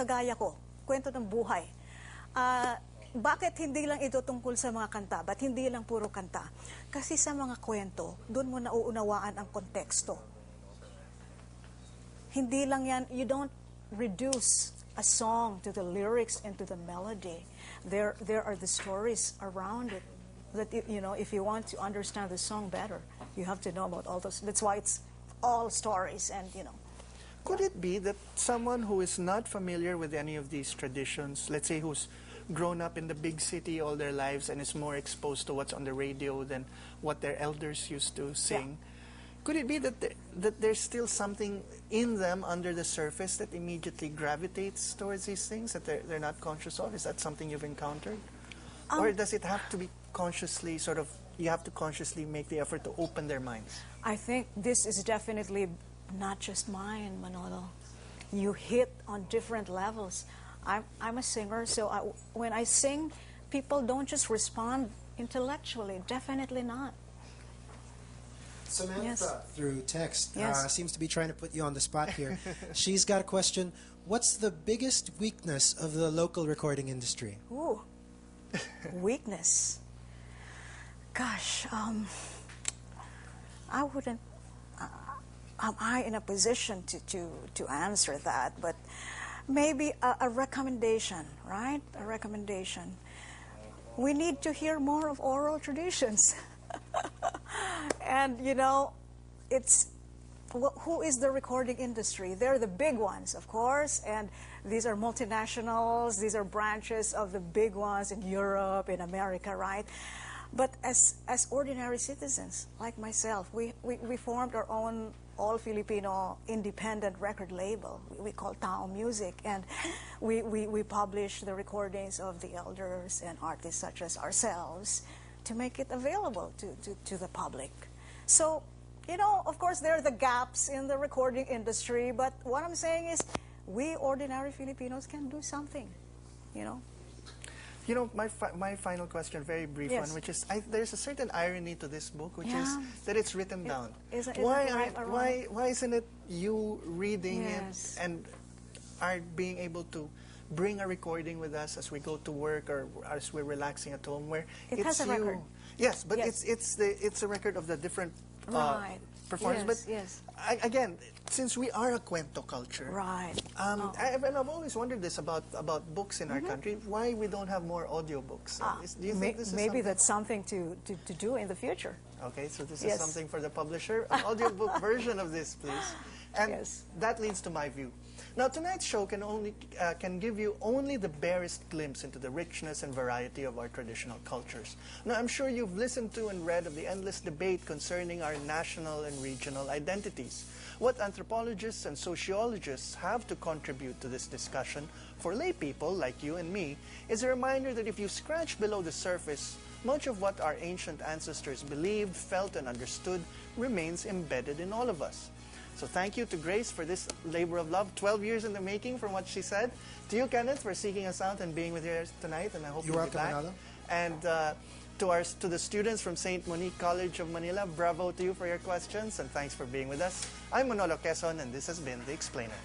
kagaya ko, kwento ng buhay. Bakit hindi lang ito tungkol sa mga kanta? Ba't hindi lang puro kanta? Kasi sa mga kwento, doon mo nauunawaan ang konteksto. Hindi lang yan, you don't reduce a song to the lyrics and to the melody. There are the stories around it. That, you know, if you want to understand the song better, you have to know about all those. That's why it's all stories and, you know. Could it be that someone who is not familiar with any of these traditions, let's say who's grown up in the big city all their lives and is more exposed to what's on the radio than what their elders used to sing, could it be that there's still something in them under the surface that immediately gravitates towards these things that they're not conscious of? Is that something you've encountered? Or does it have to be consciously sort of, you have to consciously make the effort to open their minds? I think this is definitely not just mine, Manolo. You hit on different levels. I'm a singer, so when I sing, people don't just respond intellectually. Definitely not. Samantha, through text, Yes. seems to be trying to put you on the spot here. She's got a question. What's the biggest weakness of the local recording industry? Ooh, weakness. Gosh, I wouldn't. Am I in a position to answer that? But maybe a recommendation, right? A recommendation. We need to hear more of oral traditions. And, you know, it's, who is the recording industry? They're the big ones, of course, and these are multinationals, these are branches of the big ones in Europe, in America, right? But as ordinary citizens, like myself, we formed our own all-Filipino independent record label. We call Tao Music, and we publish the recordings of the elders and artists such as ourselves to make it available to the public. So, you know, of course, there are the gaps in the recording industry, but what I'm saying is we ordinary Filipinos can do something, you know. You know, my final question, very brief one, which is, there's a certain irony to this book, which is that it's written down. Why isn't it you reading it and are being able to bring a recording with us as we go to work or as we're relaxing at home, where it has a record. Yes, but it's a record of the different performance. Again, since we are a cuento culture, I've always wondered this about books in our country, why we don't have more audiobooks. Do you think this is maybe that's something to do in the future? Okay, so this is something for the publisher, an audiobook version of this, please. And that leads to my view. Now, tonight's show can give you only the barest glimpse into the richness and variety of our traditional cultures. Now, I'm sure you've listened to and read of the endless debate concerning our national and regional identities. What anthropologists and sociologists have to contribute to this discussion for lay people like you and me is a reminder that if you scratch below the surface, much of what our ancient ancestors believed, felt, and understood remains embedded in all of us. So thank you to Grace for this labor of love, 12 years in the making from what she said. To you, Kenneth, for seeking us out and being with us tonight, and I hope you'll be back. Manalo. And to the students from St. Monique College of Manila, bravo to you for your questions, and thanks for being with us. I'm Manolo Quezon, and this has been The Explainer.